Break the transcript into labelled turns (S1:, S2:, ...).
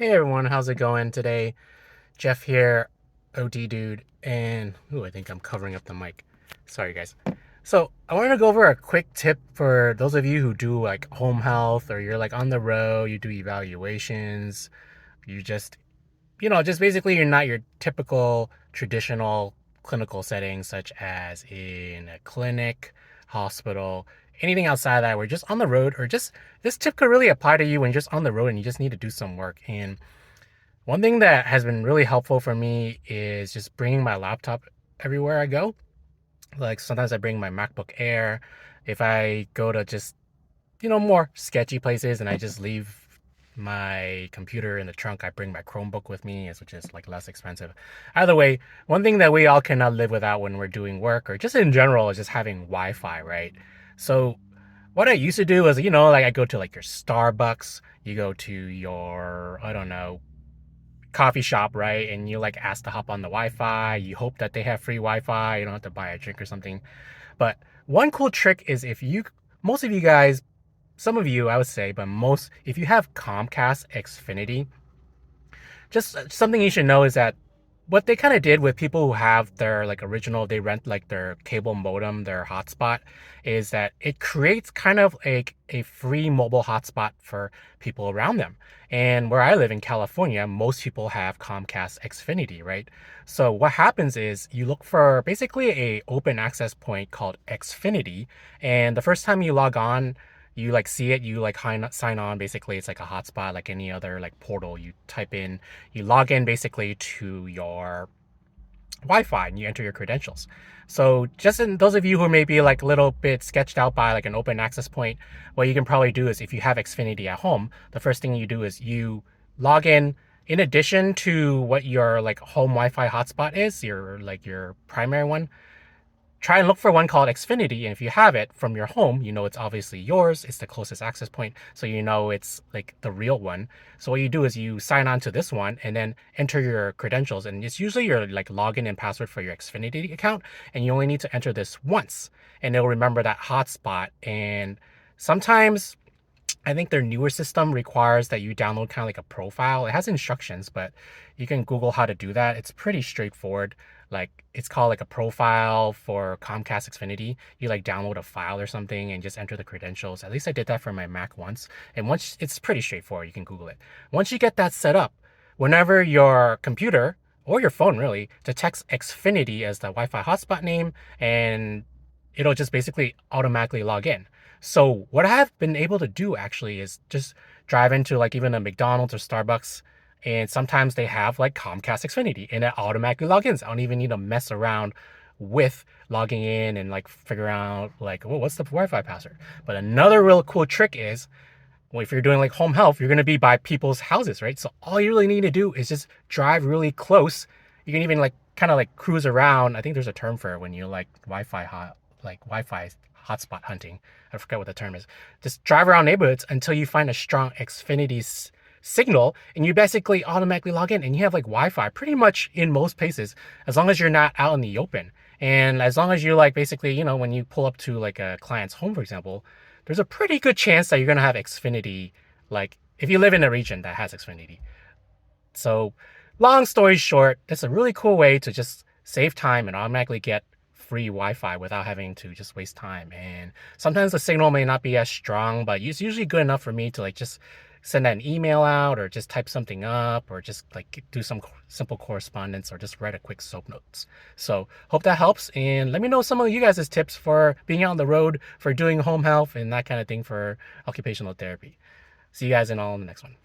S1: Hey everyone, how's it going today? Jeff here, OT dude, and I think I'm covering up the mic. Sorry guys. So I wanted to go over a quick tip for those of you who do like home health or you're like on the road, you do evaluations, you just basically you're not your typical traditional clinical setting such as in a clinic, hospital, anything outside of that. We're just on the road or just this tip could really apply to you when you're just on the road and you just need to do some work. And one thing that has been really helpful for me is just bringing my laptop everywhere I go. Like sometimes I bring my MacBook Air. If I go to just, more sketchy places and I just leave my computer in the trunk, I bring my Chromebook with me, which is like less expensive. Either way, one thing that we all cannot live without when we're doing work or just in general is just having Wi-Fi, right? So what I used to do is, like I go to like your Starbucks, you go to your, I don't know, coffee shop, right? And you like ask to hop on the Wi-Fi. You hope that they have free Wi-Fi. You don't have to buy a drink or something. But one cool trick is most of you guys, some of you, I would say, but most, if you have Comcast Xfinity, just something you should know is that what they kind of did with people who have their like original, they rent like their cable modem, their hotspot, is that it creates kind of like a free mobile hotspot for people around them. And where I live in California, most people have Comcast Xfinity, right? So what happens is you look for basically a open access point called Xfinity, and the first time you log on, you like see it, you like sign on. Basically, it's like a hotspot, like any other like portal. You type in, you log in basically to your Wi-Fi and you enter your credentials. So just in those of you who may be like a little bit sketched out by like an open access point, what you can probably do is if you have Xfinity at home, the first thing you do is you log in addition to what your like home Wi-Fi hotspot is, your primary one. Try and look for one called Xfinity, and if you have it from your home, you know it's obviously yours. It's the closest access point, so you know it's like the real one. So what you do is you sign on to this one and then enter your credentials, and it's usually your like login and password for your Xfinity account, and you only need to enter this once, and it'll remember that hotspot. And sometimes I think their newer system requires that you download kind of like a profile. It has instructions, but you can Google how to do that. It's pretty straightforward. Like it's called like a profile for Comcast Xfinity. You like download a file or something and just enter the credentials. At least I did that for my Mac once. And once it's pretty straightforward, you can Google it. Once you get that set up, whenever your computer or your phone really detects Xfinity as the Wi-Fi hotspot name, and it'll just basically automatically log in. So what I have been able to do actually is just drive into like even a McDonald's or Starbucks, and sometimes they have like Comcast Xfinity and it automatically logins. I don't even need to mess around with logging in and like figure out like, well, what's the Wi-Fi password? But another real cool trick is, well, if you're doing like home health, you're going to be by people's houses, right? So all you really need to do is just drive really close. You can even like kind of like cruise around. I think there's a term for it when you like Wi-Fi hotspot hunting. I forget what the term is. Just drive around neighborhoods until you find a strong Xfinity signal, and you basically automatically log in, and you have like Wi-Fi pretty much in most places, as long as you're not out in the open. And as long as you like basically, when you pull up to like a client's home, for example, there's a pretty good chance that you're gonna have Xfinity, like if you live in a region that has Xfinity. So long story short, that's a really cool way to just save time and automatically get free Wi-Fi without having to just waste time. And sometimes the signal may not be as strong, but it's usually good enough for me to like just send an email out or just type something up or just like do some simple correspondence or just write a quick soap notes. So hope that helps, and let me know some of you guys' tips for being out on the road, for doing home health and that kind of thing for occupational therapy. See you guys in the next one.